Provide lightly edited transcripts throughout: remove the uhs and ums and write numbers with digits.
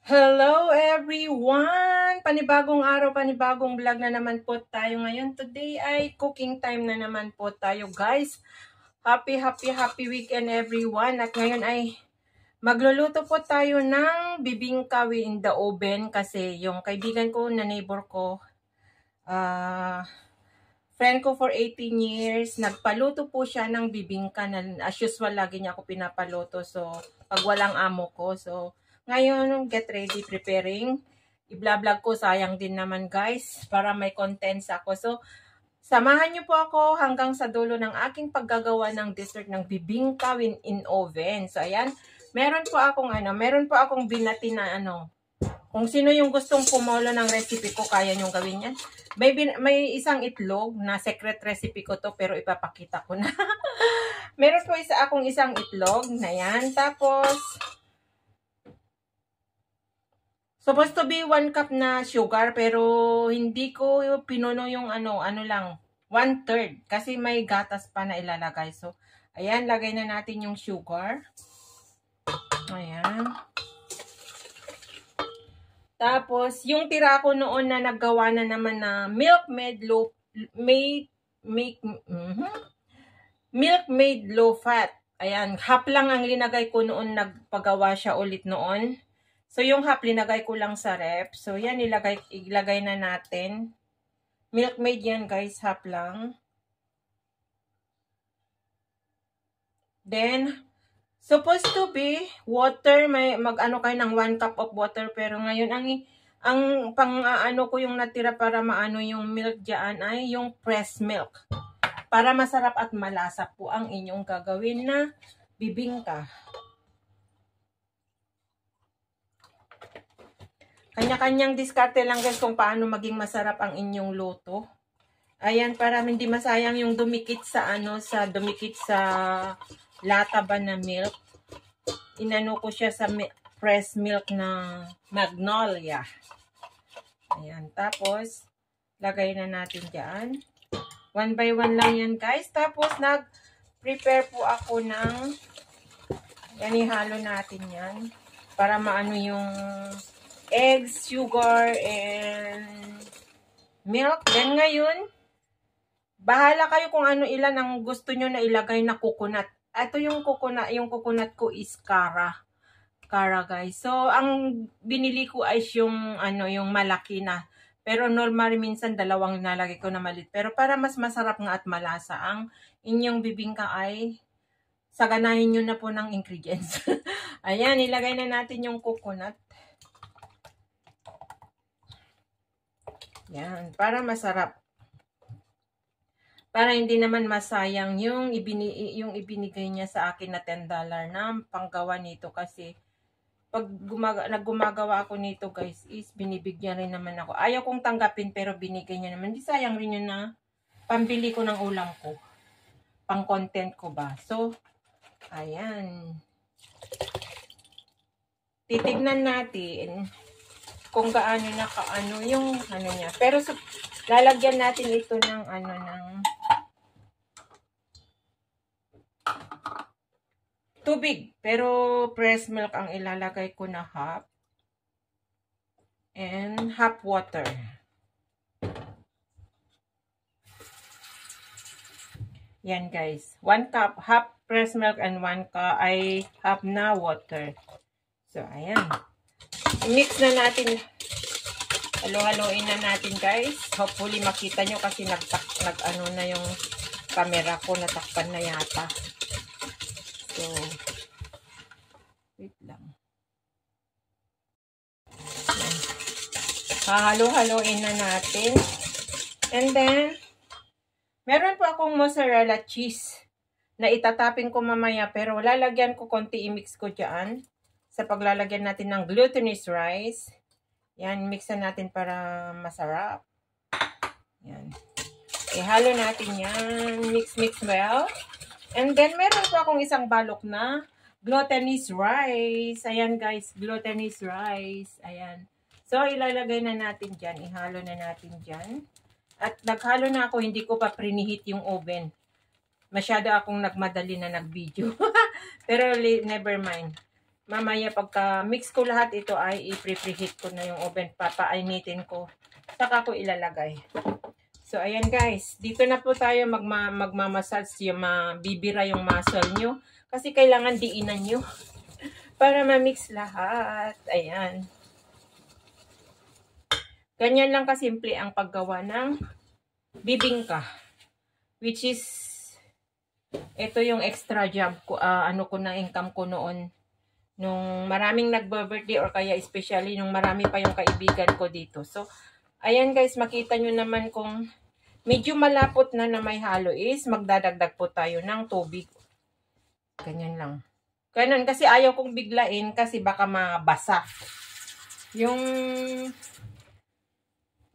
Hello everyone! Panibagong araw, panibagong vlog na naman po tayo ngayon. Today ay cooking time na naman po tayo guys. Happy weekend everyone. At ngayon ay magluluto po tayo ng bibingka in the oven. Kasi yung kaibigan ko na neighbor ko, friend ko for 18 years, nagpaluto po siya ng bibingka na as usual lagi niya ako pinapaluto. So pag walang amo ko, so ngayon, get ready, preparing. I-vlog ko, sayang din naman guys, para may contents ako. So, samahan niyo po ako hanggang sa dulo ng aking paggagawa ng dessert ng bibingka in oven. So, ayan, meron po akong binati na kung sino yung gustong pumolo ng recipe ko, kaya niyong gawin yan. May isang itlog na secret recipe ko to, pero ipapakita ko na. Meron po akong isang itlog na yan. Tapos, supposed to be 1 cup na sugar, pero hindi ko pinuno yung ano lang, 1/3. Kasi may gatas pa na ilalagay. So, ayan, lagay na natin yung sugar. Ayan. Tapos, yung tira ko noon na naggawa na naman na milk made low fat. Ayan, half lang ang linagay ko noon, nagpagawa siya ulit noon. So, yung half, linagay ko lang sa ref. So, yan, ilagay na natin. Milkmaid yan, guys. Half lang. Then, supposed to be water. Mag-ano kayo ng 1 cup of water. Pero ngayon, ang pang-ano ko yung natira para maano yung milk dyan ay yung pressed milk. Para masarap at malasa po ang inyong gagawin na bibingka. Kanya-kanyang diskarte lang guys kung paano maging masarap ang inyong luto. Ayan, para hindi masayang yung dumikit sa lata ba na milk. Inano ko siya sa pressed milk na Magnolia. Ayan, tapos lagay na natin diyan. 1 by 1 lang yan guys. Tapos nag-prepare po ako ng ihalo natin yan para maano yung eggs, sugar, and milk. Then ngayon, bahala kayo kung ilan ang gusto nyo na ilagay na coconut. Ito yung coconut ko is Cara guys. So, ang binili ko ay yung malaki na. Pero normal minsan dalawang nalagay ko na maliit. Pero para mas masarap nga at malasa ang inyong bibingka ay saganahin nyo na po ng ingredients. Ayan, ilagay na natin yung coconut. Yan, para masarap. Para hindi naman masayang yung ibinigay niya sa akin na $10 na panggawa nito. Kasi pag naggumagawa ako nito guys, is binibigyan rin naman ako. Ayaw kong tanggapin pero binigay niya naman. Di sayang rin yun na pambili ko ng ulam ko. Pang content ko ba. So, ayan. Titignan natin kung gaano yung niya. Pero lalagyan natin ito ng tubig. Pero pressed milk ang ilalagay ko na half. And half water. Yan guys. 1 cup, half pressed milk and 1 cup ay half na water. So, ayan. Mix na natin. Halo-haloin na natin guys. Hopefully makita nyo kasi nag-ano na yung camera ko. Natakpan na yata. So, wait lang. Hahalo-haloin na natin. And then, meron po akong mozzarella cheese na itatapin ko mamaya. Pero lalagyan ko konti, i-mix ko dyan. Sa paglalagyan natin ng glutinous rice. Yan, mix na natin para masarap. Yan. Ihalo natin yan. Mix well. And then, meron po akong isang balok na glutinous rice. Ayan guys, glutinous rice. Ayan. So, ilalagay na natin dyan. Ihalo na natin dyan. At naghalo na ako, hindi ko pa preheat yung oven. Masyado akong nagmadali na nag-video. Pero never mind. mamaya pagka mix ko lahat ito ay i-preheat ko na yung oven. Papainitin ko. Saka ko ilalagay. So, ayan guys. Dito na po tayo magmamassage yung mabibira yung muscle nyo. Kasi kailangan diinan nyo. Para ma-mix lahat. Ayan. Ganyan lang kasimple ang paggawa ng bibingka. Which is, ito yung extra job ko, ano ko na income ko noon. Nung maraming nagbe-birthday or kaya especially nung marami pa yung kaibigan ko dito. So, ayan guys, makita nyo naman kung medyo malapot na may halo is magdadagdag po tayo ng tubig. Ganyan lang. Ganun, kasi ayaw kong biglain kasi baka mabasa. Yung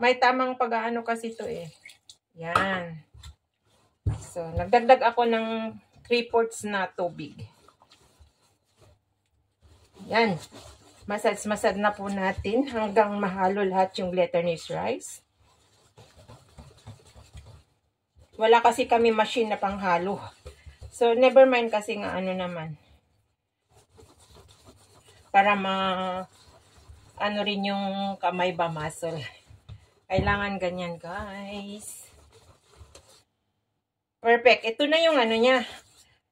may tamang pag-aano kasi ito eh. Yan. So, nagdagdag ako ng 3/4 na tubig. Yan. Massage na po natin hanggang mahalo lahat yung glutinous rice. Wala kasi kami machine na panghalo. So, never mind kasi nga ano naman. Para ano rin yung kamay ba muscle. Kailangan ganyan guys. Perfect. Ito na yung ano niya.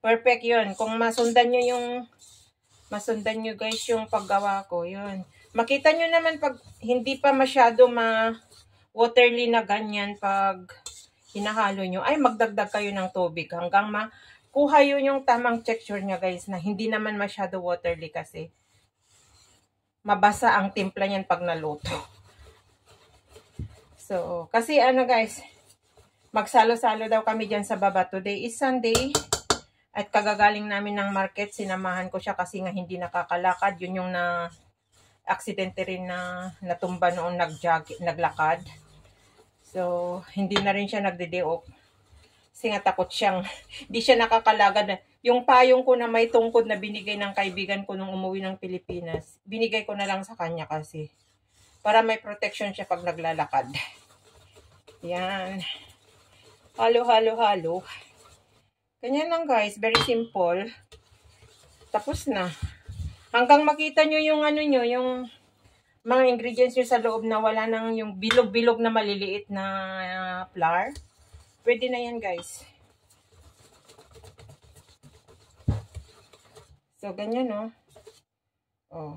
Perfect yun. Kung masundan nyo guys yung paggawa ko, yun. Makita nyo naman pag hindi pa masyado waterly na ganyan pag hinahalo nyo, ay magdagdag kayo ng tubig hanggang makuha yun yung tamang texture niya guys, na hindi naman masyado waterly kasi mabasa ang timpla niyan pag naluto. So, kasi ano guys, magsalo-salo daw kami dyan sa baba. Today is Sunday. At kagagaling namin ng market, sinamahan ko siya kasi nga hindi nakakalakad. Yun yung aksidente rin na natumba noong naglakad. So, hindi na rin siya nagde-day off. Kasi nga takot siyang, hindi siya nakakalagad. Yung payong ko na may tungkod na binigay ng kaibigan ko nung umuwi ng Pilipinas, binigay ko na lang sa kanya kasi. Para may protection siya pag naglalakad. Yan. Halo. Ganyan lang guys, very simple. Tapos na. Hanggang makita nyo yung ano nyo, yung mga ingredients nyo sa loob na wala nang yung bilog-bilog na maliliit na flour. Pwede na yan guys. So, ganyan no. Oh.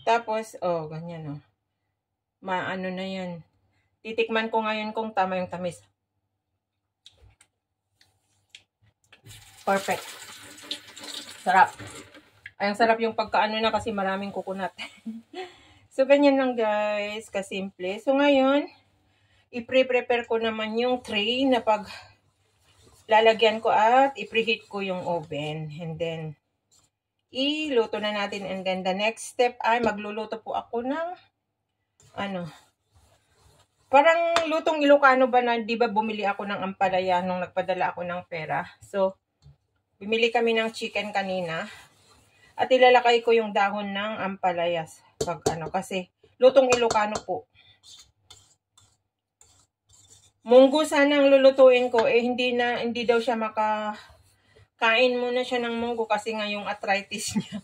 Tapos, oh, ganyan no. Maano na yan. Titikman ko ngayon kung tama yung tamis. Perfect. Sarap. Ay, ang sarap yung pagkaano na kasi maraming coconut. So, ganyan lang guys. Kasimple. So, ngayon, i-prepare ko naman yung tray na pag lalagyan ko at i-preheat ko yung oven. And then, iluto na natin. And then, the next step ay magluluto po ako ng parang lutong Ilocano ba na, di ba bumili ako ng ampalaya nung nagpadala ako ng pera. So, bumili kami ng chicken kanina. At ilalakay ko yung dahon ng ampalayas. Pag kasi lutong Ilocano po. Munggo sana ang lulutuin ko. Eh, hindi daw siya kain muna siya ng munggo kasi nga yung arthritis niya.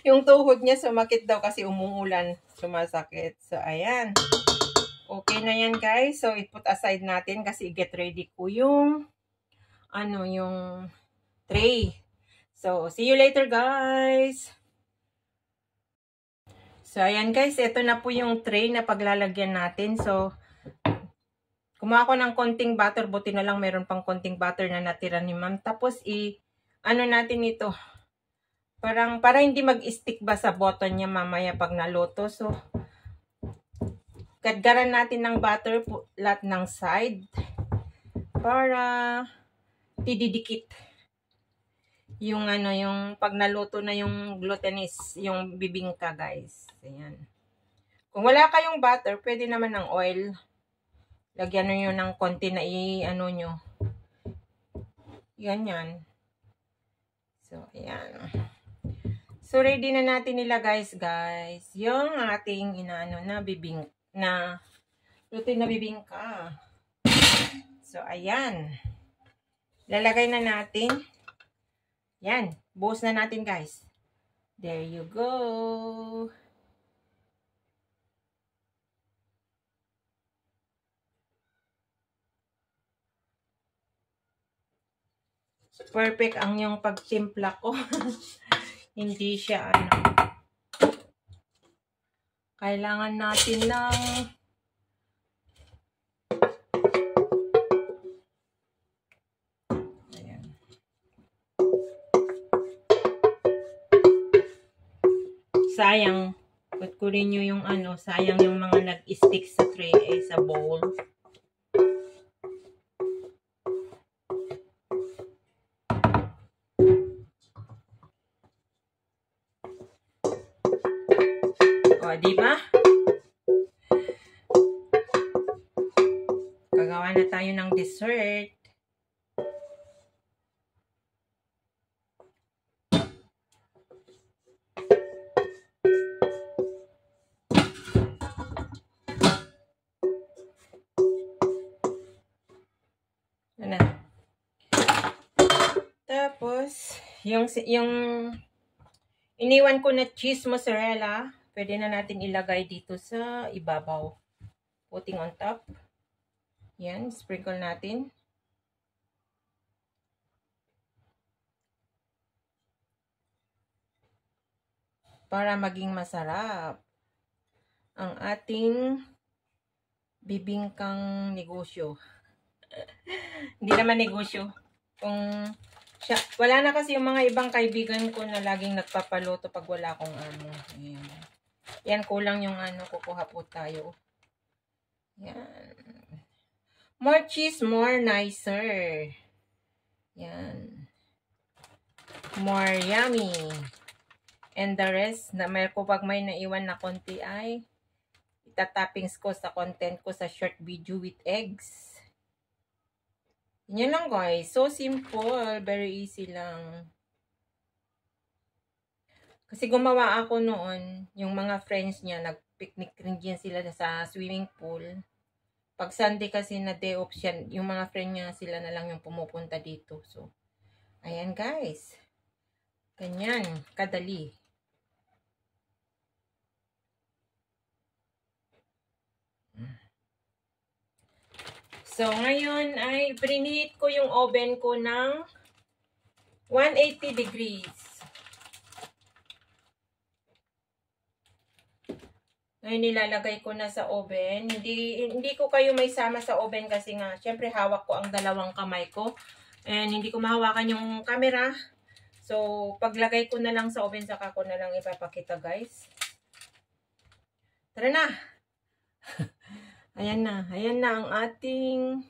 Yung tuhod niya sumakit daw kasi umuulan. Sumasakit. So, ayan. Okay na yan guys. So, i-put aside natin kasi i-get ready ko yung yung tray. So, see you later guys. So, ayan guys. Ito na po yung tray na paglalagyan natin. So, kumuha ko ng konting butter. Buti na lang meron pang konting butter na natira ni ma'am. Tapos, natin ito. Para hindi mag-stick ba sa bottom niya mamaya pag naluto. So, gadgaran natin ng butter po lahat ng side. Para didikit. Yung yung pag naluto na yung glutinous, yung bibingka guys. Ayan. Kung wala kayong butter, pwede naman ng oil. Lagyan nyo ng konti na nyo. Ganyan. So, ayan. So, ready na natin nilagay guys. Yung ating luto na bibingka. So, ayan. Lalagay na natin. Yan. Buhos na natin guys. There you go. Perfect ang yung pagtimpla ko. Hindi siya ano. Kailangan natin ng ayan. Sayang. Pagkurin nyo yung ano, sayang yung mga nag-stick sa tray sa bowl. O, diba? Gagawa na tayo ng dessert. Ano? Tapos, yung iniwan ko na cheese mozzarella, pwede na natin ilagay dito sa ibabaw. Putting on top. Yan, sprinkle natin. Para maging masarap ang ating bibingkang negosyo. Hindi naman negosyo. Kung siya, wala na kasi yung mga ibang kaibigan ko na laging nagpapaluto pag wala akong ano. Ayan. Yan, kulang yung ano, kukuha po tayo. Yan. More cheese, more nicer. Yan. More yummy. And the rest, na may pag may naiwan na konti ay itatappings ko sa content ko sa short video with eggs. Yan lang guys. So simple. Very easy lang. Kasi gumawa ako noon, yung mga friends niya, nag-picnic rin dyan sila sa swimming pool. Pag Sunday kasi na day off siya, yung mga friend niya sila na lang yung pumupunta dito. So, ayan guys. Ganyan, kadali. So, ngayon ay preheat ko yung oven ko ng 180 degrees. Ngayon nilalagay ko na sa oven. Hindi ko kayo may sama sa oven kasi nga, syempre hawak ko ang dalawang kamay ko. And hindi ko mahawakan yung camera. So, paglagay ko na lang sa oven, saka ko na lang ipapakita guys. Tara na! Ayan na. Ayan na ang ating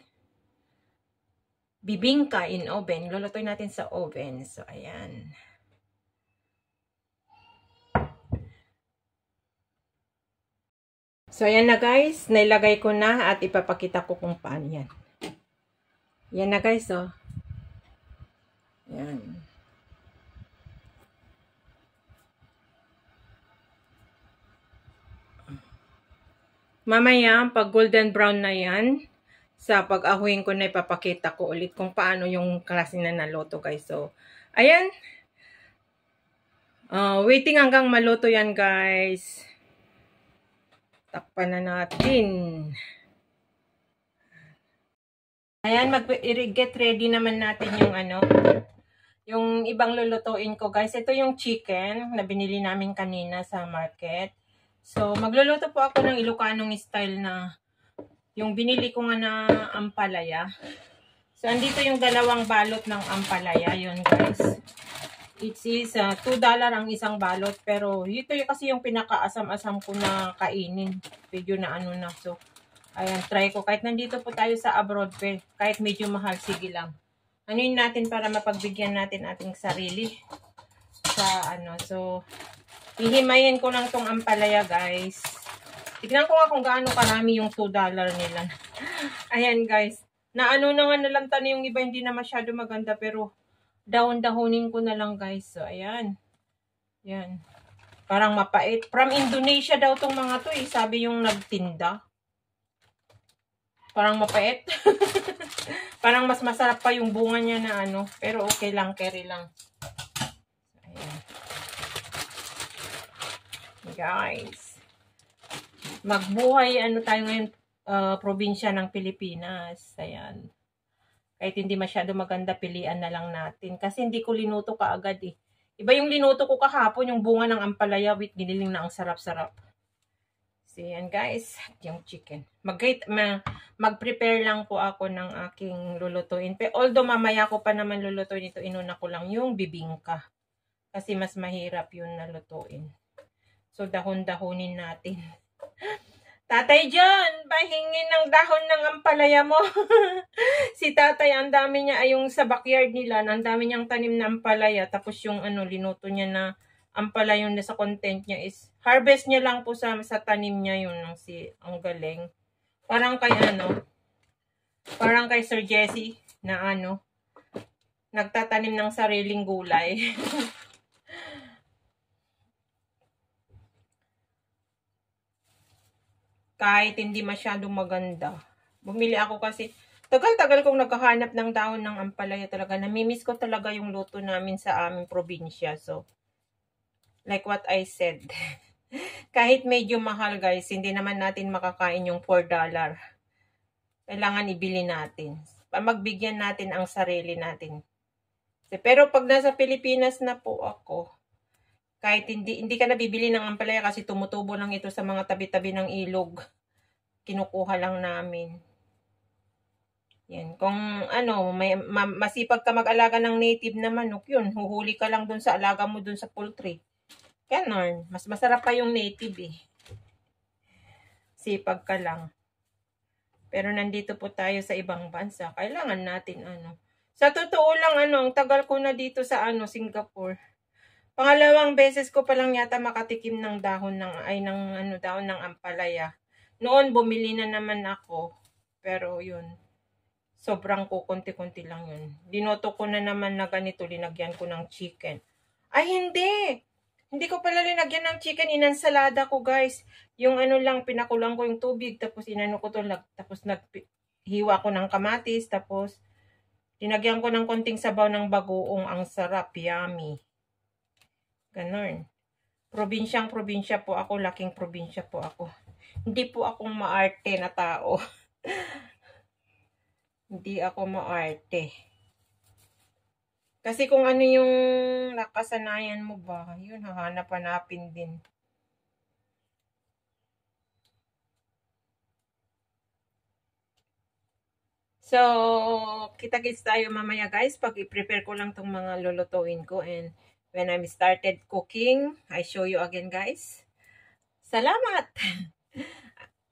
bibingka in oven. Lulutuin natin sa oven. So, ayan. So, ayan na guys. Nailagay ko na at ipapakita ko kung paano yan. Yan na guys, oh. Ayan. Mamaya, pag golden brown na yan, sa pag-ahuin ko na ipapakita ko ulit kung paano yung klase na naluto guys. So, ayan. Waiting hanggang maluto yan guys. Takpan na natin. Ayan, mag-get ready naman natin yung ano, yung ibang lulutuin ko guys. Ito yung chicken na binili namin kanina sa market. So, magluluto po ako ng Ilocanong style na yung binili ko nga na ampalaya. So, andito yung dalawang balot ng ampalaya. Yun guys. It is $2 ang isang balot. Pero ito yung kasi yung pinaka-asam-asam ko na kainin. Medyo na ano na. So, ayan, try ko. Kahit nandito po tayo sa abroad, kahit medyo mahal, sige lang. Anuin natin para mapagbigyan natin ating sarili. Sa ano, so, hihimayin ko lang tong ampalaya guys. Tignan ko nga kung gaano karami yung $2 nila. Ayan guys. Na ano na nga nalanta na yung iba, hindi na masyado maganda. Pero dahon-dahonin ko na lang guys. So, ayan. Ayan. Parang mapait. From Indonesia daw tong mga to eh. Sabi yung nagtinda. Parang mapait. Parang mas masarap pa yung bunga niya na ano. Pero okay lang, carry lang. Ayan. Guys. Magbuhay, ano tayo ngayon, probinsya ng Pilipinas. Ayan. Kahit hindi masyado maganda, pilian na lang natin. Kasi hindi ko linuto kaagad eh. Iba yung linuto ko kahapon, yung bunga ng ampalaya with giniling na ang sarap-sarap. So, yan guys, yung chicken. Mag-prepare lang po ako ng aking lulutuin. Pero although mamaya ko pa naman lulutuin ito, inuna ko lang yung bibingka. Kasi mas mahirap yun na lutuin. So, dahon-dahonin natin. Tatay John, pahingin ng dahon ng ampalaya mo. Si tatay, ang dami niya, ay yung sa backyard nila, ang dami niyang tanim na ampalaya. Tapos yung linuto niya na ampalaya yun na sa content niya is, harvest niya lang po sa tanim niya yun. Ang galing. Parang kay Sir Jesse na nagtatanim ng sariling gulay. Kahit hindi masyadong maganda. Bumili ako kasi, tagal-tagal kong naghahanap ng dahon ng ampalaya talaga. Namimiss ko talaga yung luto namin sa aming probinsya. So, like what I said, kahit medyo mahal guys, hindi naman natin makakain yung $4. Kailangan ibili natin. Magbigyan natin ang sarili natin. Pero pag nasa Pilipinas na po ako, kahit hindi ka nabibili ng ampalaya kasi tumutubo lang ito sa mga tabi-tabi ng ilog. Kinukuha lang namin. Yan. Kung masipag ka mag-alaga ng native na manok, yun, huhuli ka lang dun sa alaga mo dun sa poultry. Ganon. Mas masarap pa yung native eh. Sipag ka lang. Pero nandito po tayo sa ibang bansa. Kailangan natin Sa totoo lang ang tagal ko na dito sa Singapore. Pangalawang beses ko pa lang yata makatikim ng dahon ng ampalaya. Noon bumili na naman ako. Pero yun, sobrang kukunti-kunti lang yun. Dinoto ko na naman na ganito, linagyan ko ng chicken. Ay hindi! Hindi ko pala linagyan ng chicken, inansalada ko guys. Yung lang, pinakulang ko yung tubig, tapos ko to, tapos hiwa ko ng kamatis, tapos linagyan ko ng konting sabaw ng bagoong, ang sarap, yummy. Ganon. Probinsya po ako, laking probinsya po ako. Hindi po akong maarte na tao. Hindi ako maarte. Kasi kung ano yung nakasanayan mo ba, yun, hahanap-hanapin din. So, kita-kits tayo mamaya guys, pag i-prepare ko lang tong mga lulutuin ko, and when I'm started cooking, I show you again guys. Salamat!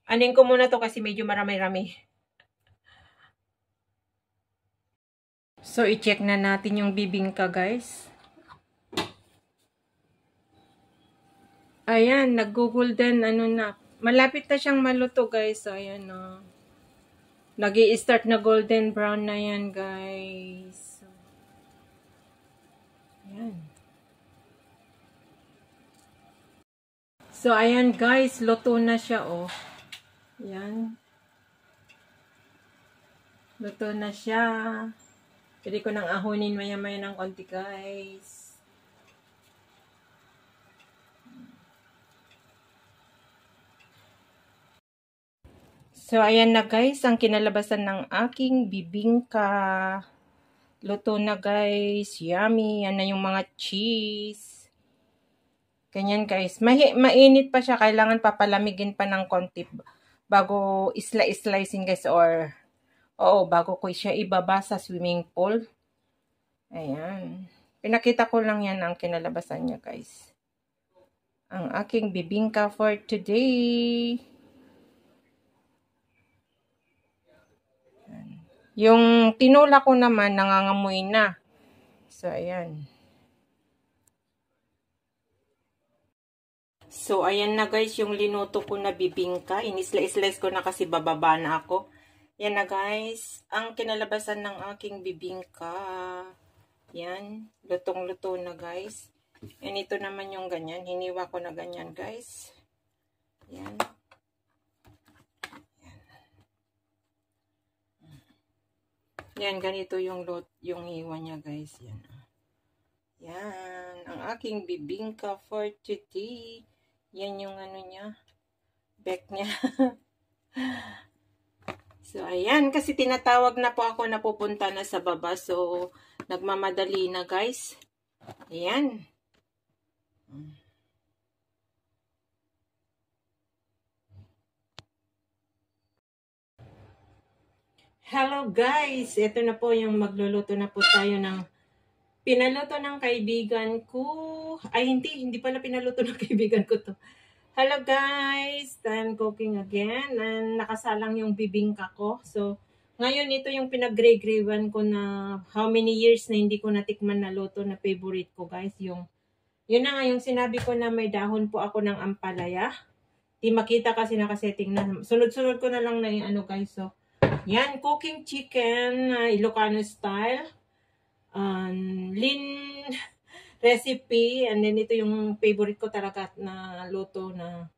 Anin ko muna to kasi medyo marami-rami. So, i-check na natin yung bibingka guys. Ayan, nag-golden na. Malapit na siyang maluto guys. So, ayan na. Nag-i-start na golden brown na yan guys. Ayan. So, ayan guys, luto na siya oh. Ayan. Luto na siya. Pwede ko nang ahunin maya-maya ng konti guys. So, ayan na guys, ang kinalabasan ng aking bibingka. Luto na guys. Yummy. Yan na yung mga cheese. Ganyan guys. Mainit pa siya. Kailangan papalamigin pa ng konti bago slicein guys, or bago ko siya ibaba sa swimming pool. Ayan. Pinakita ko lang yan ang kinalabasan niya guys. Ang aking bibingka for today. Yung tinula ko naman, nangangamoy na. So, ayan. So, ayan na guys, yung linuto ko na bibingka. Inisla-slice ko na kasi bababa na ako. Yan na guys, ang kinalabasan ng aking bibingka. Yan, lutong-luto na guys. And ito naman yung ganyan. Hiniwa ko na ganyan guys. Yan. Yan, ganito yung hiwa niya guys. Yan. Yan, ang aking bibingka for today. Yan yung ano niya. Back niya. So, ayan. Kasi tinatawag na po ako na pupunta na sa baba. So, nagmamadali na guys. Ayan. Hello guys! Ito na po yung magluluto na po tayo ng pinaluto ng kaibigan ko. Ay, hindi pala pinaluto ng kaibigan ko to. Hello guys! I'm cooking again. And nakasalang yung bibingka ko. So, ngayon ito yung pinag-gray-grayan ko na how many years na hindi ko natikman na luto na favorite ko guys. Yun na nga yung sinabi ko na may dahon po ako ng ampalaya. Di makita kasi nakasetting na. Sunod-sunod ko na lang na yung ano guys. So, yan, cooking chicken, Ilocano style. Lean recipe. And then ito yung favorite ko talaga na luto na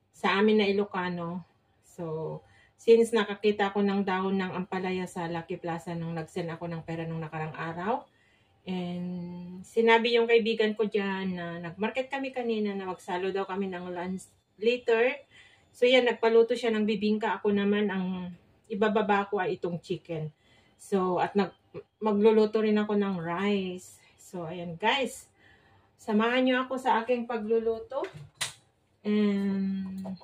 sa amin na Ilocano. So, since nakakita ko ng dahon ng ampalaya sa Lucky Plaza nung nag-send ako ng pera nung nakarang araw. And sinabi yung kaibigan ko dyan na nag-market kami kanina na magsalo daw kami ng lunch later. So yan, nagpaluto siya ng bibingka. Ako naman ang ibababa ko ay itong chicken. So, at magluluto rin ako ng rice. So, ayan guys. Samahan nyo ako sa aking pagluluto. And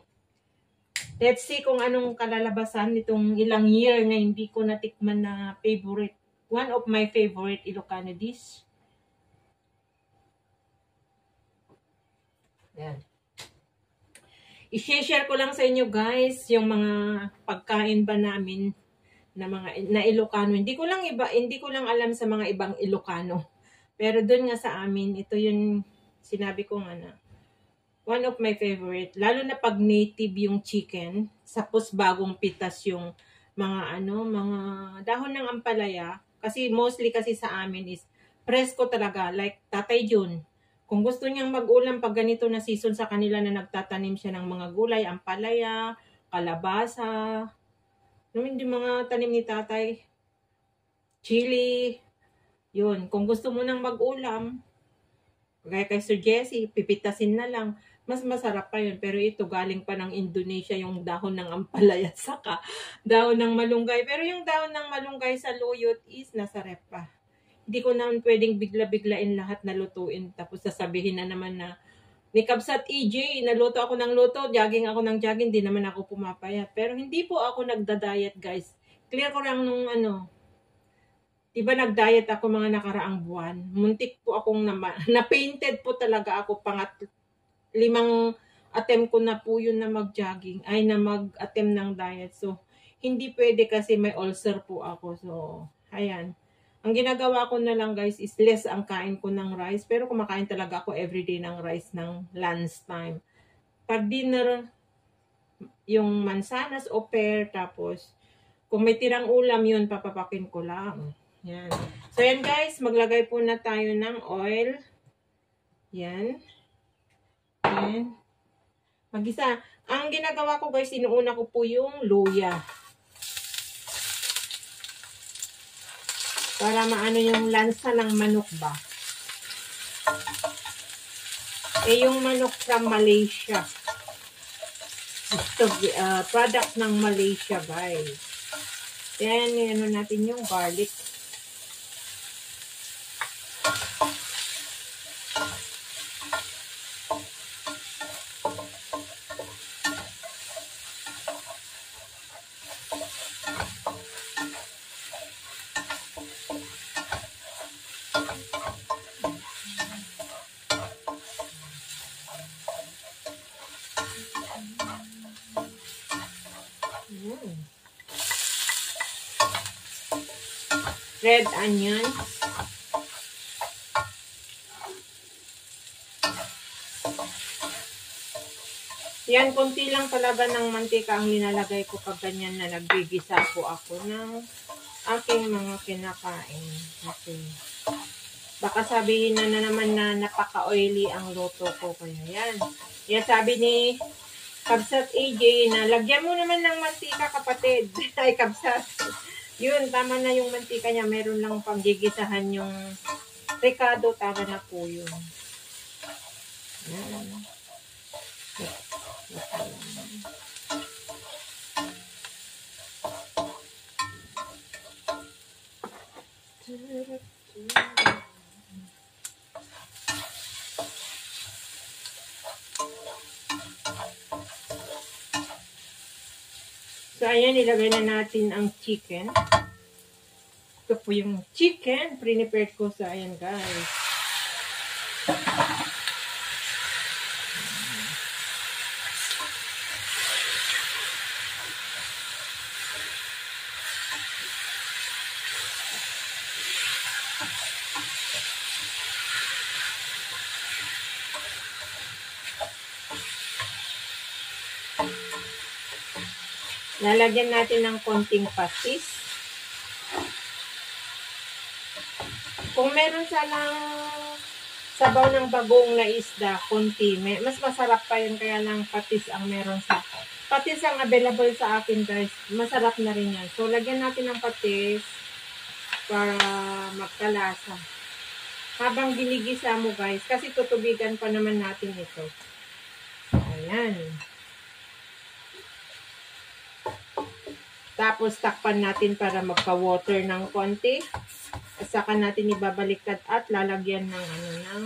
let's see kung anong kalalabasan nitong ilang year na hindi ko natikman na favorite. One of my favorite Ilocano dish. Ayan. I-share ko lang sa inyo guys yung mga pagkain ba namin na mga na Ilocano. Hindi ko lang alam sa mga ibang Ilocano. Pero doon nga sa amin, ito yung sinabi ko nga na one of my favorite. Lalo na pag native yung chicken, sapos bagong pitas yung mga mga dahon ng ampalaya. Kasi mostly kasi sa amin is presko talaga, like Tatay Jun. Kung gusto niyang mag-ulam pag ganito na season sa kanila na nagtatanim siya ng mga gulay, ampalaya, kalabasa, hindi mga tanim ni tatay, chili, yun. Kung gusto mo nang mag-ulam, kaya kay Sir Jesse, pipitasin na lang. Mas masarap pa yun. Pero ito, galing pa ng Indonesia yung dahon ng ampalaya saka dahon ng malunggay. Pero yung dahon ng malunggay sa luyot is nasa rep pa. Hindi ko naman pwedeng bigla-biglain lahat na lutuin. Tapos sasabihin na naman na ni Kabsat EJ, naluto ako ng luto, jogging ako ng jogging, di naman ako pumapayat. Pero hindi po ako nagda-diet guys. Clear ko lang nung diba nag-diet ako mga nakaraang buwan. Muntik po akong na-painted po talaga ako. 5 attempt ko na po yun na mag-jogging. Ay, na mag-attempt ng diet. So, hindi pwede kasi may ulcer po ako. So, ayan. Ang ginagawa ko na lang guys is less ang kain ko ng rice. Pero kumakain talaga ako everyday ng rice ng lunch time. Pag dinner, yung mansanas o pear. Tapos, kung may tirang ulam yun, papapakin ko lang. Yan. So, yan guys. Maglagay po na tayo ng oil. Yan. Yan. Mag-isa. Ang ginagawa ko guys, inuuna ko po yung luya. Para maano yung lansa ng manok ba. Yung manok from Malaysia. Ito, product ng Malaysia guys. Then, natin yung garlic. Red onion. Yan, konti lang talaga ng mantika ang nilalagay ko pag ganyan na nagbigisa po ako ng aking mga kinakain. Okay. Baka sabihin na naman na napaka-oily ang luto ko. Kaya yan. Kaya sabi ni Kabsat AJ na lagyan mo naman ng mantika kapatid. Ay, Kabsat. Yun, tama na yung mantika niya. Meron lang panggigisahan yung ricado. Tama na po yun. Yan. So, ayan, ilagay na natin ang chicken. Ito po yung chicken. Pre-prepared ko sa ayan, guys. Lalagyan natin ng konting patis. Kung meron sanang sabaw ng bagong na isda, konti. Mas masarap pa yun, kaya lang patis ang meron sa... Patis ang available sa akin, guys. Masarap na rin yan. So, lagyan natin ng patis para magkalasa. Habang ginigisa mo, guys, kasi tutubigan pa naman natin ito. Ayan. Tapos, takpan natin para magka-water ng konti. At saka natin ibabaliktad at lalagyan ng, ng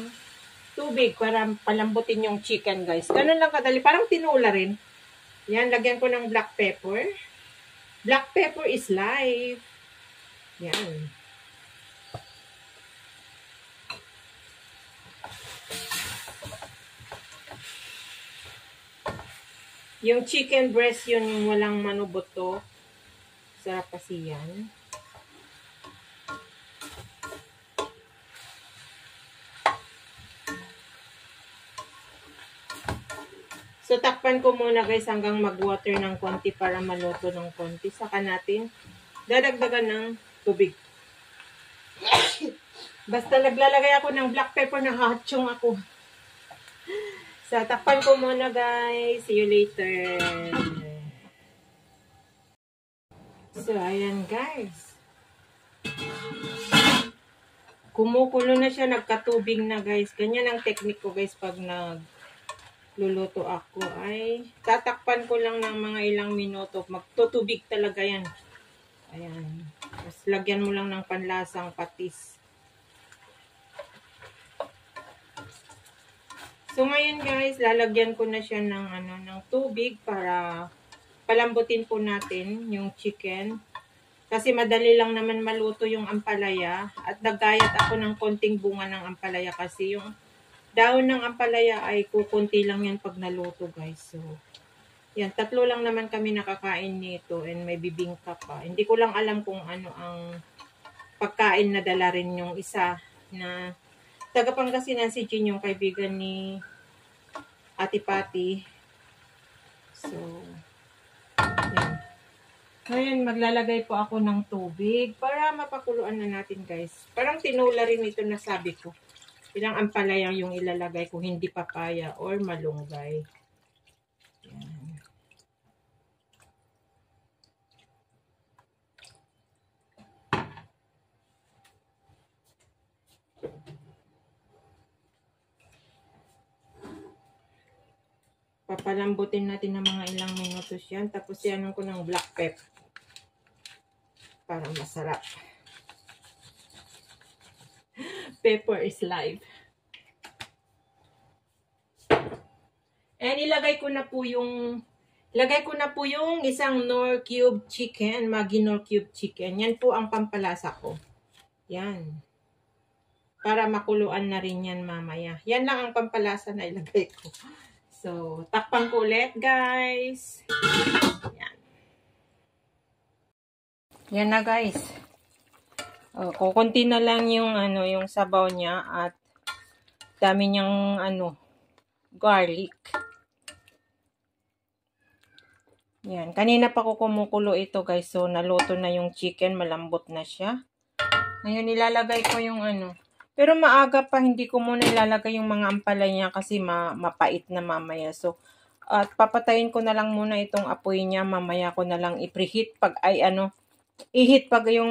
tubig para palambutin yung chicken, guys. Ganun lang kadali. Parang tinula rin. Yan, lagyan ko ng black pepper. Black pepper is life. Yan. Yung chicken breast yun, yung walang manubuto. Sarap kasi yan. So, takpan ko muna, guys, hanggang mag-water ng konti para maluto ng konti. Saka natin dadagdagan ng tubig. Basta naglalagay ako ng black pepper, nakahachong ako. So, takpan ko muna, guys. See you later. So, ayan, guys. Kumukulo na siya, nagkatubig na, guys. Ganyan ang technique ko, guys, pag nagluluto ako. Ay, tatakpan ko lang ng mga ilang minuto. Magtutubig talaga yan. Ayan. Tapos, lagyan mo lang ng panlasang patis. So, ngayon, guys, lalagyan ko na siya ng, ng tubig para palambutin po natin yung chicken. Kasi madali lang naman maluto yung ampalaya. At naggayat ako ng konting bunga ng ampalaya kasi yung dahon ng ampalaya ay kukunti lang yan pag naluto, guys. So, yan. 3 lang naman kami nakakain nito and may bibingka pa. Hindi ko lang alam kung ano ang pagkain na dala rin yung isa na taga Pangasinan si Jean, yung kaibigan ni Ate Patty. So, yan. Ngayon, maglalagay po ako ng tubig para mapakuluan na natin, guys. Parang tinula rin ito na sabi ko. Ilang ampalaya yung ilalagay ko, hindi papaya or malunggay. Yan. Papalambutin natin ng mga ilang minutos yan. Tapos yan ko ng black pepper. Para masarap. Pepper is life. And ilagay ko na po yung isang Knorr cube chicken, Maggi Knorr cube chicken. Yan po ang pampalasa ko. Yan. Para makuluan na rin yan mamaya. Yan lang ang pampalasa na ilagay ko. So, takpan ko ulit, guys. Yan. Yan na, guys. Kukunti na lang yung yung sabaw niya at dami niyang garlic. Yan, kanina pa ko kumukulo ito, guys. So naluto na yung chicken, malambot na siya. Ngayon ilalagay ko yung Pero maaga pa, hindi ko muna ilalagay yung mga ampalaya niya kasi mapait na mamaya. So at papatayin ko na lang muna itong apoy niya, mamaya ko na lang i-preheat pag i-heat pag yung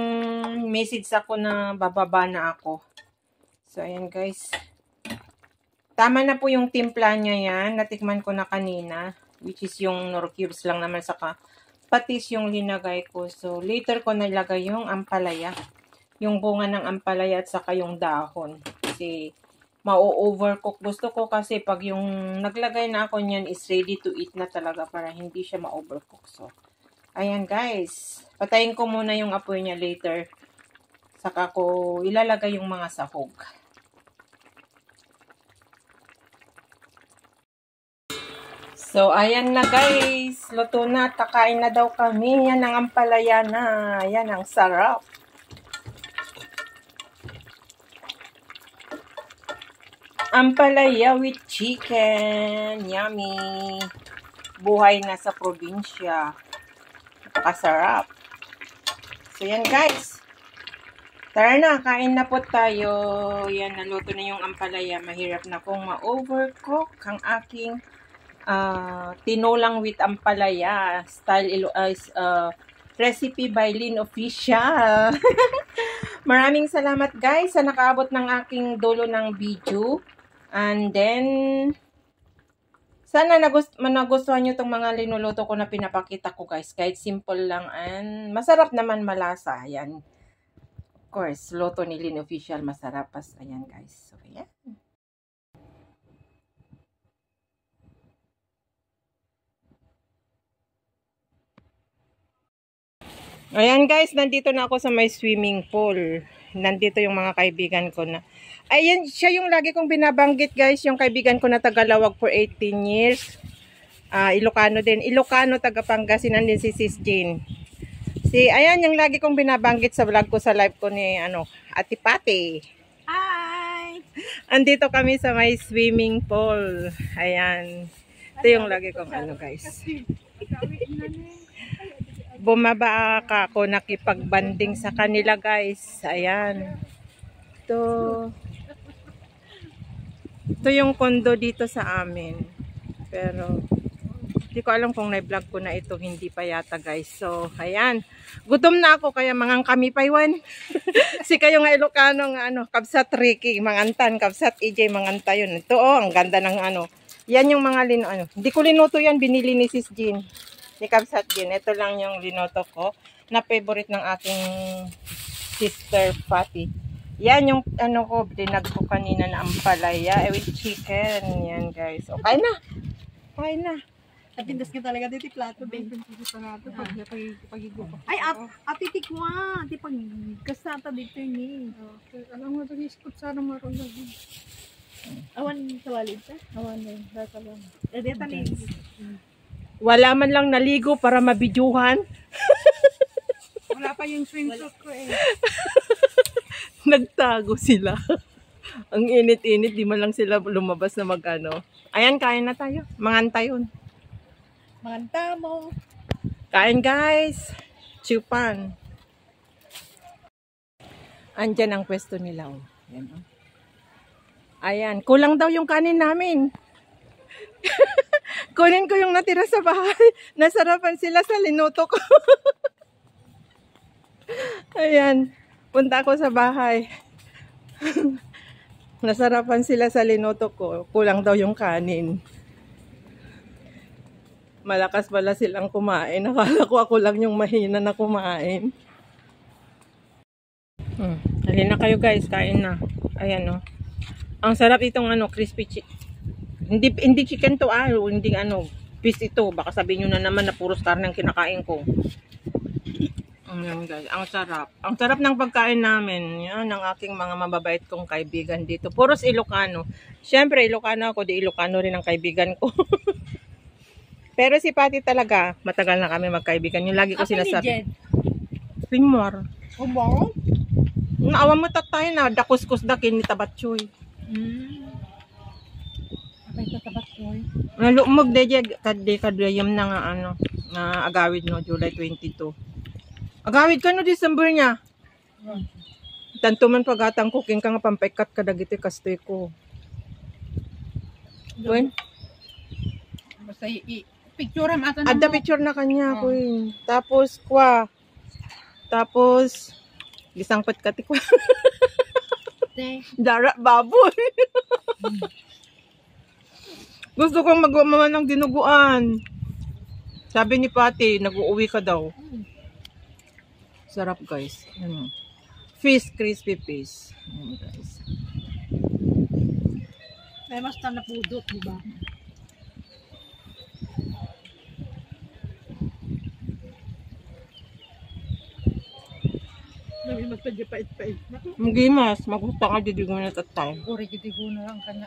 message ako na bababa na ako. So, ayan, guys. Tama na po yung timpla niya yan. Natikman ko na kanina. Which is yung nor cubes lang naman. Saka patis yung linagay ko. So, later ko nilagay yung ampalaya. Yung bunga ng ampalaya at saka yung dahon. Kasi, ma-overcook. Gusto ko kasi pag yung naglagay na ako niyan is ready to eat na talaga para hindi siya ma-overcook. So, ayan guys. Patayin ko muna yung apoy niya later. Saka ko ilalagay yung mga sahog. So, ayan na guys. Luto na. Kakain na daw kami. Yan ang ampalaya na. Yan ang sarap. Ampalaya with chicken. Yummy. Buhay na sa probinsya. Napakasarap. So, yan guys. Tara na. Kain na po tayo. Yan. Naluto na yung ampalaya. Mahirap na pong ma-overcook ang aking tinolang with ampalaya style recipe by Lynn Official. Maraming salamat guys sa nakaabot ng aking dulo ng video, and then sana nagustuhan nyo itong mga linuluto ko na pinapakita ko guys, kahit simple lang and masarap naman, malasa. Ayan, of course, luto ni Lynn Official masarap. Ayan guys, so ayan. Ayan guys, nandito na ako sa may swimming pool. Nandito yung mga kaibigan ko na. Ayan, siya yung lagi kong binabanggit guys, yung kaibigan ko na Tagalawag for 18 years. Ilocano din. Ilocano, taga Pangasinan din si Sis Jean. Ayan yung lagi kong binabanggit sa vlog ko, sa live ko ni Ate Pati. Hi! Andito kami sa may swimming pool. Ayan. Ito yung lagi kong guys. Bumaba ako, nakipagbanding sa kanila guys. Ayan. Ito yung kondo dito sa amin. Pero hindi ko alam kung na-vlog ko na ito, hindi pa yata guys. So, ayan. Gutom na ako kaya mangang kami paywan. Si kayo nga Ilocano nga Kabsat Ricky, mangantan, Kabsat EJ manganta yun. Ito ang ganda ng Yan yung mga hindi ko linuto yan, binili ni Sis Jean. Ni Kabsat Jean. Ito lang yung linuto ko na favorite ng aking sister Patty. Yan yung ko, dinag ko kanina na ampalaya with chicken. Yan guys. Okay na. Okay na. Napindas ka talaga dito plato, babe. Ay, atitikwa. Di pag kasata dito yun eh. Alam mo, ito sana maroon lagi. Awan sa walid ka? Awan yun. Data lang. Data lang. Wala man lang naligo para mabidyuhan. Wala pa yung swimsuit ko eh. Nagtago sila. Ang init-init, di man lang sila lumabas na Ayan, kain na tayo. Manganta yun. Manganta mo. Kain guys. Chupan. Andyan ang pwesto nila. Ayan, Ayan. Kulang daw yung kanin namin. Kunin ko yung natira sa bahay. Nasarapan sila sa linuto ko. Ayan. Punta ako sa bahay. Nasarapan sila sa linuto ko. Kulang daw yung kanin. Malakas pala silang kumain. Nakala ko ako lang yung mahina na kumain. Halina kayo guys. Kain na. Ayan Ang sarap itong crispy chicken. Hindi chicken to hindi fish ito. Baka sabihin nyo na naman na puros karne ang kinakain ko. Ayan guys, ang sarap. Ang sarap ng pagkain namin. Yan ang aking mga mababait kong kaibigan dito. Puros Ilocano. Siyempre Ilocano ako, di Ilocano rin ang kaibigan ko. Pero si Patty talaga, matagal na kami magkaibigan. Yung lagi ko sinasabi. Ringmar. Umaro? Naawa mo tatay na dakuskus dakin ni Tabatchoy. Apay sa Tabatchoy. Nalumog deje kadayam na nga na agawid July 22. Agawid ka December niya. Tanto man pagatang cooking ka nga pampaikat ka dagiti kastoy ko. When? Basta picture am ata Adda picture na kanya ko Tapos Tapos gisangpet ka ti ko. Dara baboy. Gusto kong magawa ng dinuguan. Sabi ni Pati, nag-uuwi ka daw. Sarap guys. Ano? Fish, crispy fish. Ayan, guys. May mas na napudot, di ba? Dami magpadya pait-pait. Hindi mas, magusta ka didi ko na tatay. Uri, kiti ko na ang kanya.